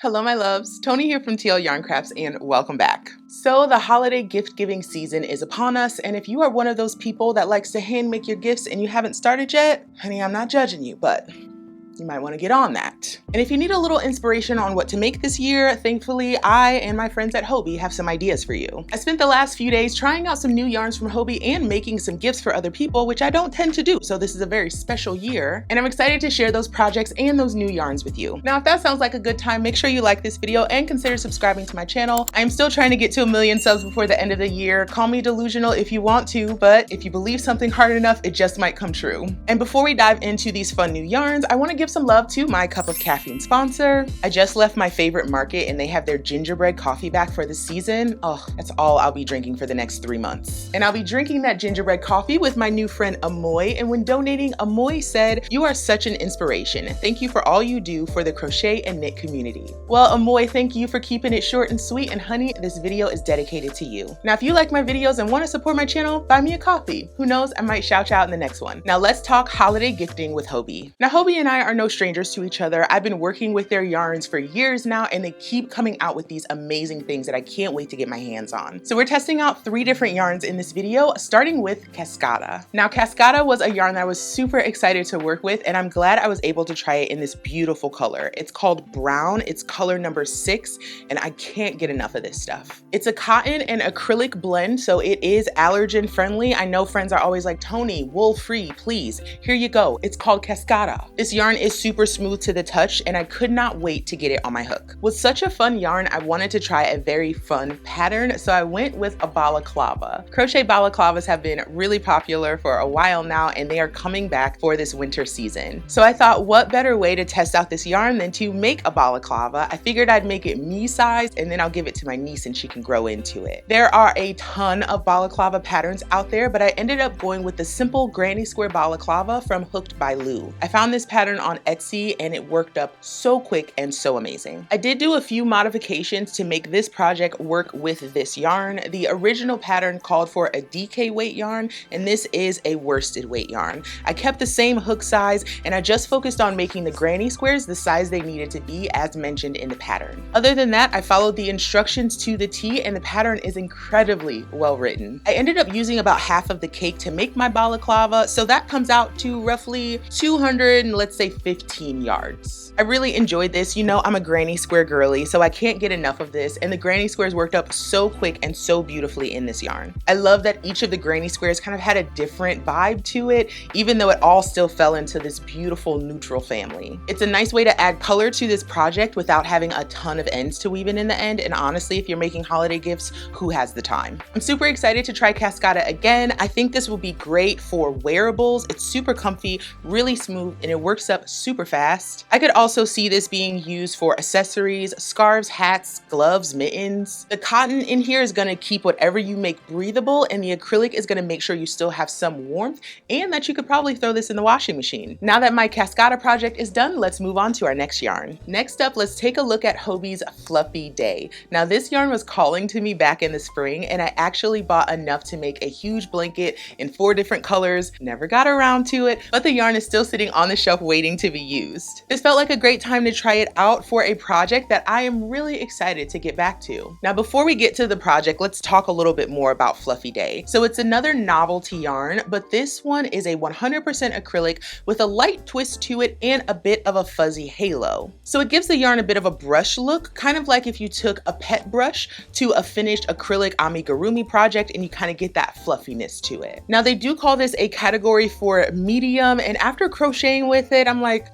Hello my loves, Tony here from TL Yarn Crafts and welcome back. So the holiday gift giving season is upon us, and if you are one of those people that likes to hand make your gifts and you haven't started yet, honey, I'm not judging you, but you might want to get on that. And if you need a little inspiration on what to make this year, thankfully I and my friends at HOBBII have some ideas for you. I spent the last few days trying out some new yarns from HOBBII and making some gifts for other people, which I don't tend to do, so this is a very special year, and I'm excited to share those projects and those new yarns with you. Now if that sounds like a good time, make sure you like this video and consider subscribing to my channel. I am still trying to get to 1 million subs before the end of the year. Call me delusional if you want to, but if you believe something hard enough, it just might come true. And before we dive into these fun new yarns, I want to give some love to my Cup of Caffeine sponsor. I just left my favorite market and they have their gingerbread coffee back for the season. Oh, that's all I'll be drinking for the next 3 months. And I'll be drinking that gingerbread coffee with my new friend Amoy. And when donating, Amoy said, "You are such an inspiration. Thank you for all you do for the crochet and knit community." Well, Amoy, thank you for keeping it short and sweet. And honey, this video is dedicated to you. Now, if you like my videos and want to support my channel, buy me a coffee. Who knows, I might shout you out in the next one. Now let's talk holiday gifting with HOBBII. Now, HOBBII and I are no strangers to each other. I've been working with their yarns for years now, and they keep coming out with these amazing things that I can't wait to get my hands on. So we're testing out 3 different yarns in this video, starting with Cascada. Now, Cascada was a yarn that I was super excited to work with, and I'm glad I was able to try it in this beautiful color. It's called Brown. It's color number 6, and I can't get enough of this stuff. It's a cotton and acrylic blend, so it is allergen friendly. I know friends are always like, "Tony, wool free, please." Here you go. It's called Cascada. This yarn is super smooth to the touch, and I could not wait to get it on my hook. With such a fun yarn, I wanted to try a very fun pattern, so I went with a balaclava. Crochet balaclavas have been really popular for a while now, and they are coming back for this winter season. So I thought, what better way to test out this yarn than to make a balaclava? I figured I'd make it me-sized, and then I'll give it to my niece and she can grow into it. There are a ton of balaclava patterns out there, but I ended up going with the simple granny square balaclava from Hooked by Lou. I found this pattern on Etsy, and it worked up so quick and so amazing. I did do a few modifications to make this project work with this yarn. The original pattern called for a DK weight yarn, and this is a worsted weight yarn. I kept the same hook size, and I just focused on making the granny squares the size they needed to be as mentioned in the pattern. Other than that, I followed the instructions to the T, and the pattern is incredibly well written. I ended up using about half of the cake to make my balaclava, so that comes out to roughly 200 and let's say 15 yards. I really enjoyed this. You know, I'm a granny square girly, so I can't get enough of this, and the granny squares worked up so quick and so beautifully in this yarn. I love that each of the granny squares kind of had a different vibe to it, even though it all still fell into this beautiful neutral family. It's a nice way to add color to this project without having a ton of ends to weave in the end, and honestly, if you're making holiday gifts, who has the time? I'm super excited to try Cascada again. I think this will be great for wearables. It's super comfy, really smooth, and it works up super fast. I could also see this being used for accessories, scarves, hats, gloves, mittens. The cotton in here is going to keep whatever you make breathable, and the acrylic is going to make sure you still have some warmth and that you could probably throw this in the washing machine. Now that my Cascada project is done, let's move on to our next yarn. Next up, let's take a look at HOBBII's Fluffy Day. Now this yarn was calling to me back in the spring, and I actually bought enough to make a huge blanket in 4 different colors. Never got around to it, but the yarn is still sitting on the shelf waiting to be used. This felt like a great time to try it out for a project that I am really excited to get back to. Now, before we get to the project, let's talk a little bit more about Fluffy Day. So it's another novelty yarn, but this one is a 100% acrylic with a light twist to it and a bit of a fuzzy halo. So it gives the yarn a bit of a brush look, kind of like if you took a pet brush to a finished acrylic amigurumi project and you kind of get that fluffiness to it. Now they do call this a category for medium, and after crocheting with it, I'm like,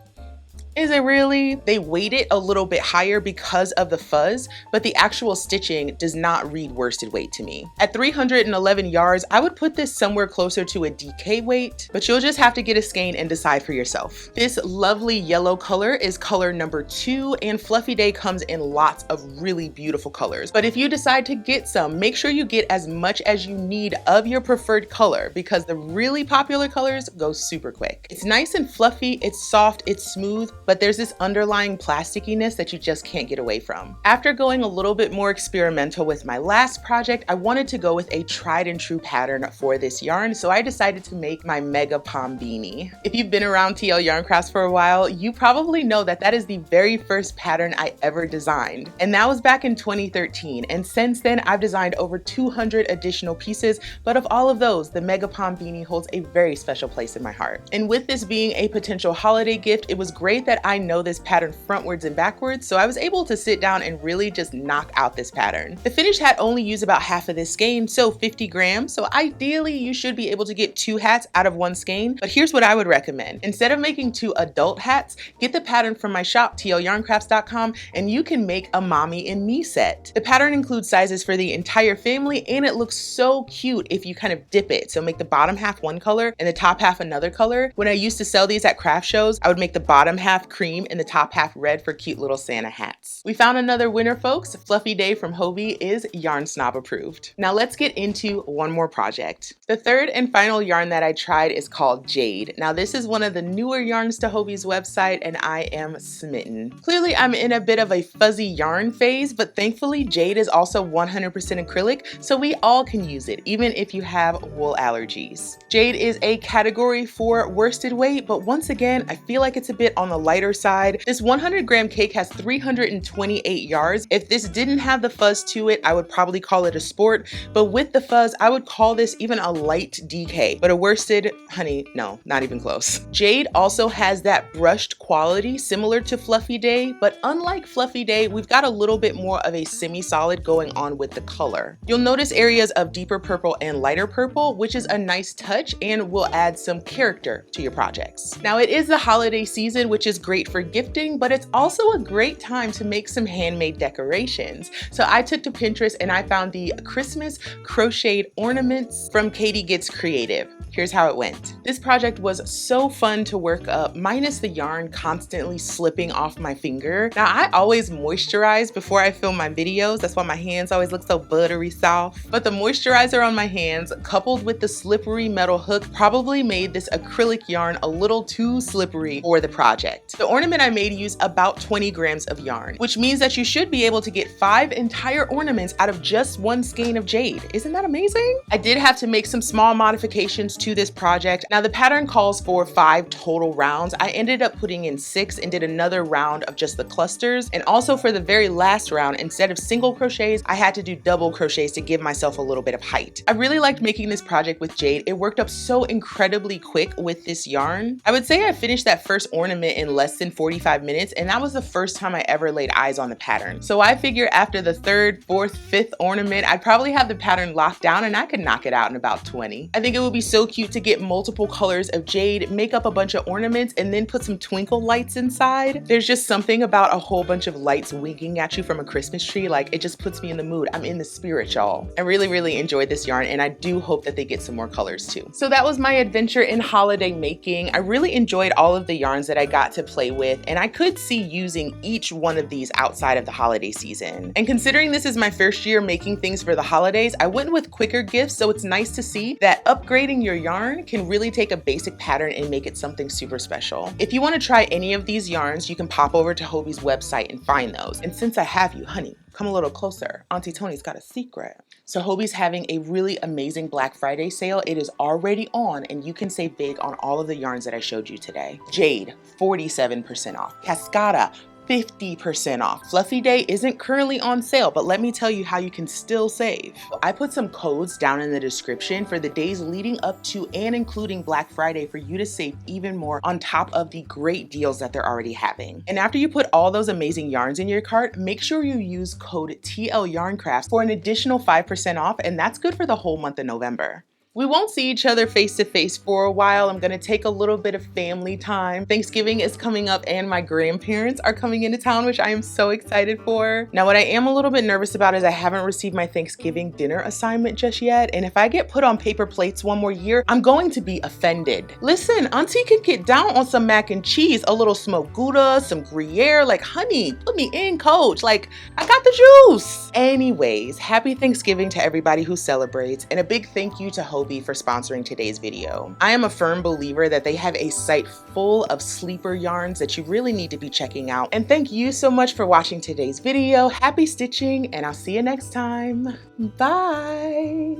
is it really? They weight it a little bit higher because of the fuzz, but the actual stitching does not read worsted weight to me. At 311 yards, I would put this somewhere closer to a DK weight, but you'll just have to get a skein and decide for yourself. This lovely yellow color is color number 2, and Fluffy Day comes in lots of really beautiful colors. But if you decide to get some, make sure you get as much as you need of your preferred color, because the really popular colors go super quick. It's nice and fluffy, it's soft, it's smooth, but there's this underlying plasticiness that you just can't get away from. After going a little bit more experimental with my last project, I wanted to go with a tried and true pattern for this yarn, so I decided to make my mega pom beanie. If you've been around TL Yarn Crafts for a while, you probably know that that is the very first pattern I ever designed, and that was back in 2013, and since then I've designed over 200 additional pieces, but of all of those, the mega pom beanie holds a very special place in my heart. And with this being a potential holiday gift, it was great that I know this pattern frontwards and backwards, so I was able to sit down and really just knock out this pattern. The finished hat only used about half of this skein, so 50 grams, so ideally you should be able to get 2 hats out of 1 skein, but here's what I would recommend. Instead of making 2 adult hats, get the pattern from my shop, tlyarncrafts.com, and you can make a mommy and me set. The pattern includes sizes for the entire family, and it looks so cute if you kind of dip it. So make the bottom half one color and the top half another color. When I used to sell these at craft shows, I would make the bottom half cream and the top half red for cute little Santa hats. We found another winner, folks. Fluffy Day from HOBBII is Yarn Snob approved. Now let's get into one more project. The third and final yarn that I tried is called Jade. Now this is one of the newer yarns to HOBBII's website, and I am smitten. Clearly I'm in a bit of a fuzzy yarn phase, but thankfully Jade is also 100% acrylic, so we all can use it, even if you have wool allergies. Jade is a category 4 worsted weight, but once again, I feel like it's a bit on the lighter side. This 100-gram cake has 328 yards. If this didn't have the fuzz to it, I would probably call it a sport, but with the fuzz, I would call this even a light DK, but a worsted, honey, no, not even close. Jade also has that brushed quality similar to Fluffy Day, but unlike Fluffy Day, we've got a little bit more of a semi-solid going on with the color. You'll notice areas of deeper purple and lighter purple, which is a nice touch and will add some character to your projects. Now it is the holiday season, which is great for gifting, but it's also a great time to make some handmade decorations. So I took to Pinterest and I found the Christmas crocheted ornaments from Katie Gets Creative. Here's how it went. This project was so fun to work up, minus the yarn constantly slipping off my finger. Now I always moisturize before I film my videos. That's why my hands always look so buttery soft. But the moisturizer on my hands, coupled with the slippery metal hook, probably made this acrylic yarn a little too slippery for the project. The ornament I made used about 20 grams of yarn, which means that you should be able to get 5 entire ornaments out of just 1 skein of jade. Isn't that amazing? I did have to make some small modifications to this project. Now the pattern calls for 5 total rounds. I ended up putting in 6 and did another round of just the clusters. And also for the very last round, instead of single crochets, I had to do double crochets to give myself a little bit of height. I really liked making this project with jade. It worked up so incredibly quick with this yarn. I would say I finished that first ornament in less than 45 minutes, and that was the first time I ever laid eyes on the pattern. So I figure after the 3rd, 4th, 5th ornament, I'd probably have the pattern locked down and I could knock it out in about 20. I think it would be so cute to get multiple colors of jade, make up a bunch of ornaments, and then put some twinkle lights inside. There's just something about a whole bunch of lights winking at you from a Christmas tree. Like, it just puts me in the mood. I'm in the spirit, y'all. I really enjoyed this yarn, and I do hope that they get some more colors too. So that was my adventure in holiday making. I really enjoyed all of the yarns that I got to play with, and I could see using each one of these outside of the holiday season. And considering this is my first year making things for the holidays, I went with quicker gifts, so it's nice to see that upgrading your yarn can really take a basic pattern and make it something super special. If you want to try any of these yarns, you can pop over to HOBBII's website and find those. And since I have you, honey, come a little closer. Auntie Tony's got a secret. So HOBBII's having a really amazing Black Friday sale. It is already on, and you can save big on all of the yarns that I showed you today. Jade, 47% off. Cascada, 50% off. Fluffy Day isn't currently on sale, but let me tell you how you can still save. I put some codes down in the description for the days leading up to and including Black Friday for you to save even more on top of the great deals that they're already having. And after you put all those amazing yarns in your cart, make sure you use code TLYarncrafts for an additional 5% off, and that's good for the whole month of November. We won't see each other face to face for a while. I'm gonna take a little bit of family time. Thanksgiving is coming up and my grandparents are coming into town, which I am so excited for. Now, what I am a little bit nervous about is I haven't received my Thanksgiving dinner assignment just yet. And if I get put on paper plates one more year, I'm going to be offended. Listen, Auntie can get down on some mac and cheese, a little smoked Gouda, some Gruyere. Like, honey, put me in, coach. Like, I got the juice. Anyways, happy Thanksgiving to everybody who celebrates, and a big thank you to HOBBII HOBBII for sponsoring today's video. I am a firm believer that they have a site full of sleeper yarns that you really need to be checking out. And thank you so much for watching today's video. Happy stitching, and I'll see you next time. Bye.